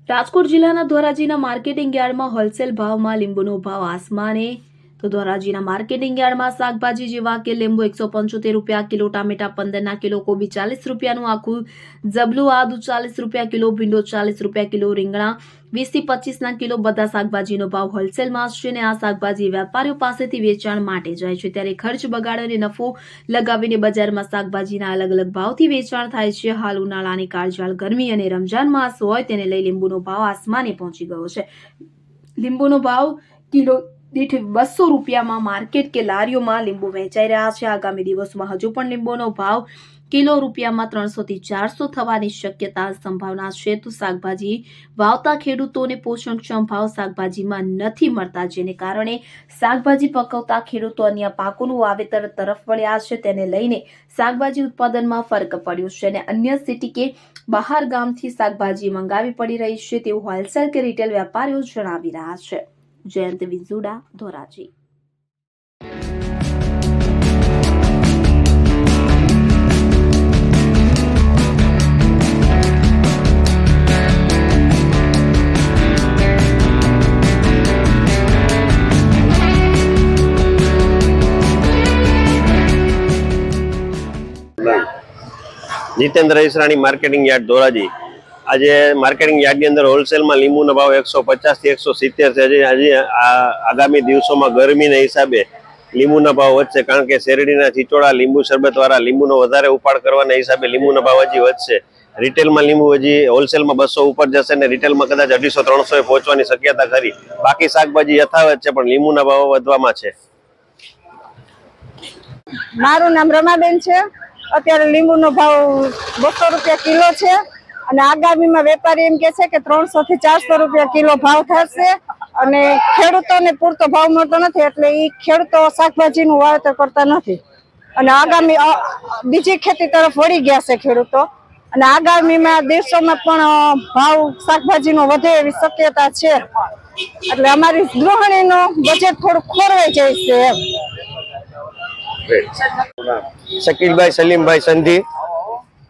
રાજકોટ જિલ્લાના ધોરાજીના માર્કેટિંગ યાર્ડમાં હોલસેલ ભાવમાં લીંબુનો ભાવ આસમાને તો ધોરાજીના માર્કેટિંગ યાર્ડમાં શાકભાજી જેવા કે લીંબુ 175 રૂપિયા કિલો, ટામેટા 15 કિલો, કોબી 40 રૂપિયાનું આખું જબલું, આદુ 40 રૂપિયા કિલો, ભીંડો 40 રૂપિયા કિલો, રીંગણા 20 થી 25 કિલો, બધા શાકભાજીનો ભાવ હોલસેલમાં છે અને આ શાકભાજી વેપારીઓ પાસેથી વેચાણ માટે જાય છે, ત્યારે ખર્ચ બગાડીને નફો લગાવીને બજારમાં શાકભાજીના અલગ અલગ ભાવથી વેચાણ થાય છે। હાલ ઉનાળાની કાળઝાળ ગરમી અને રમજાન માસ હોય તેને લઈ લીંબુનો ભાવ આસમાને પહોંચી ગયો છે। લીંબુનો ભાવ કિલો દીઠ 200 રૂપિયામાં માર્કેટ કે લારીઓમાં લીંબુ વેચાઈ રહ્યા છે। આગામી દિવસોમાં હજુ પણ લીંબુનો ભાવ કિલો રૂપિયામાં 300 થી 400 થવાની શક્યતા સંભાવના છે। તો શાકભાજી વાવતા ખેડૂતોને પોષણક્ષમ ભાવ શાકભાજીમાં નથી મળતા, જેને કારણે શાકભાજી પકવતા ખેડૂતો અન્ય પાકોનું વાવેતર તરફ વળ્યા છે। તેને લઈને શાકભાજી ઉત્પાદનમાં ફરક પડ્યો છે અને અન્ય સિટી કે બહાર ગામથી શાકભાજી મંગાવી પડી રહી છે, તેવું હોલસેલ કે રિટેલ વેપારીઓ જણાવી રહ્યા છે। જયંત વિજુડા, ધોરાજી। Jitendra Israni, marketing yard Dhoraji. આજે માર્કેટિંગ યાર્ડની અંદર હોલસેલમાં લીંબુનો ભાવ 150 થી 170 છે। હજી આગામી દિવસોમાં ગરમીના હિસાબે લીંબુના ભાવ વધશે, કારણ કે શેરડીના ચીચોડા, લીંબુ શરબતવાળા લીંબુનો વધારે ઉપાડ કરવાના હિસાબે લીંબુના ભાવ હજી વધશે। રિટેલમાં લીંબુ હજી હોલસેલમાં 200 ઉપર જશે અને રિટેલમાં કદાચ 250-300 પહોંચવાની શક્યતા ખરી। બાકી શાકભાજી યથાવત છે, પણ લીંબુના ભાવ વધવામાં છે। મારું નામ રમાબેન છે। અત્યારે લીંબુનો ભાવ 200 રૂપિયા કિલો છે અને આગામીમાં વેપારી એમ કે છે કે 300 થી 400 રૂપિયા કિલો ભાવ થશે અને ખેડૂતોને પૂરતો ભાવ મળતો નથી, એટલે એ ખેડૂતો શાકભાજીનું વાવેતર કરતા નથી અને આગામી બીજી ખેતી તરફ વળી ગયા છે ખેડૂતો, અને આગામીમાં દિવસોમાં પણ ભાવ શાકભાજીનો વધે એવી શક્યતા છે, એટલે અમારી ગૃહિણીનો બજેટ થોડું ખોરવાઈ જાય છે એમ। શકીલભાઈ સલીમભાઈ સંધી।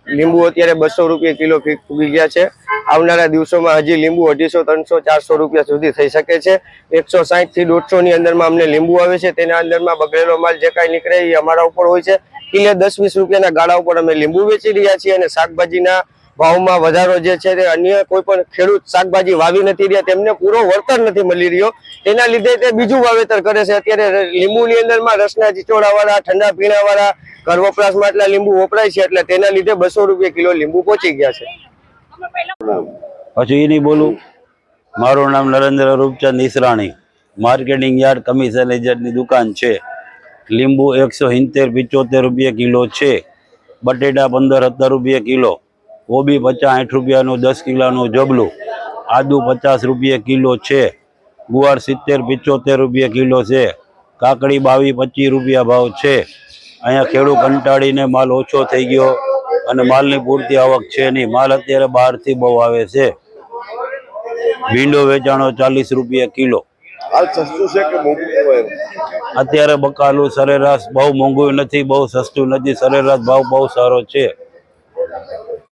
લીંબુ અત્યારે 200 રૂપિયા કિલો ફૂગી ગયા છે। આવનારા દિવસોમાં હજી લીંબુ 250, 300, 400 રૂપિયા સુધી થઈ શકે છે। 160 થી 150 ની અંદરમાં અમને લીંબુ આવે છે, તેના અંદરમાં બગડેલો માલ જે કાંઈ નીકળે એ અમારા ઉપર હોય છે। કિલે 10-20 રૂપિયાના ગાળા ઉપર અમે લીંબુ વેચી રહ્યા છીએ અને શાકભાજીના ભાવમાં વધારો જે છે તે અન્ય કોઈ પણ ખેડૂત શાકભાજી વાવી નથી રહ્યા, તેમને પૂરો વળતર નથી મળી રહ્યો, તેના લીધે તે બીજું વાવેતર કરે છે। અત્યારે લીંબુની અંદરમાં રસના ચીચોડાવાળા, ઠંડા પીણાવાળા, ઘર વપરાશમાં એટલા લીંબુ વપરાય છે, એટલે તેના લીધે 200 રૂપિયા કિલો લીંબુ પહોંચી ગયા છે। પછી એની બોલું। મારું નામ Narendra Rupchand Israni, marketing yard commission એજન્ટની દુકાન છે। લીંબુ 170-75 રૂપિયા કિલો છે। બટેટા 15-17 રૂપિયા કિલો, કોબી 50-60 રૂપિયાનું 10 કિલોનું જબલું, આદુ 50 રૂપિયા કિલો છે। ગુવાર 70-75 રૂપિયા કિલો છે। કાકડી 22-25 રૂપિયા ભાવ છે। અહીંયા ખેડૂત કંટાળીને માલ ઓછો થઈ ગયો અને માલની પૂરતી આવક છે નહીં, માલ અત્યારે બહારથી બહુ આવે છે। ભીંડો વેચાણો 40 રૂપિયા કિલો। અત્યારે બકાલું સરેરાશ બહુ મોંઘું નથી, બહુ સસ્તું નથી, સરેરાશ ભાવ બહુ સારો છે।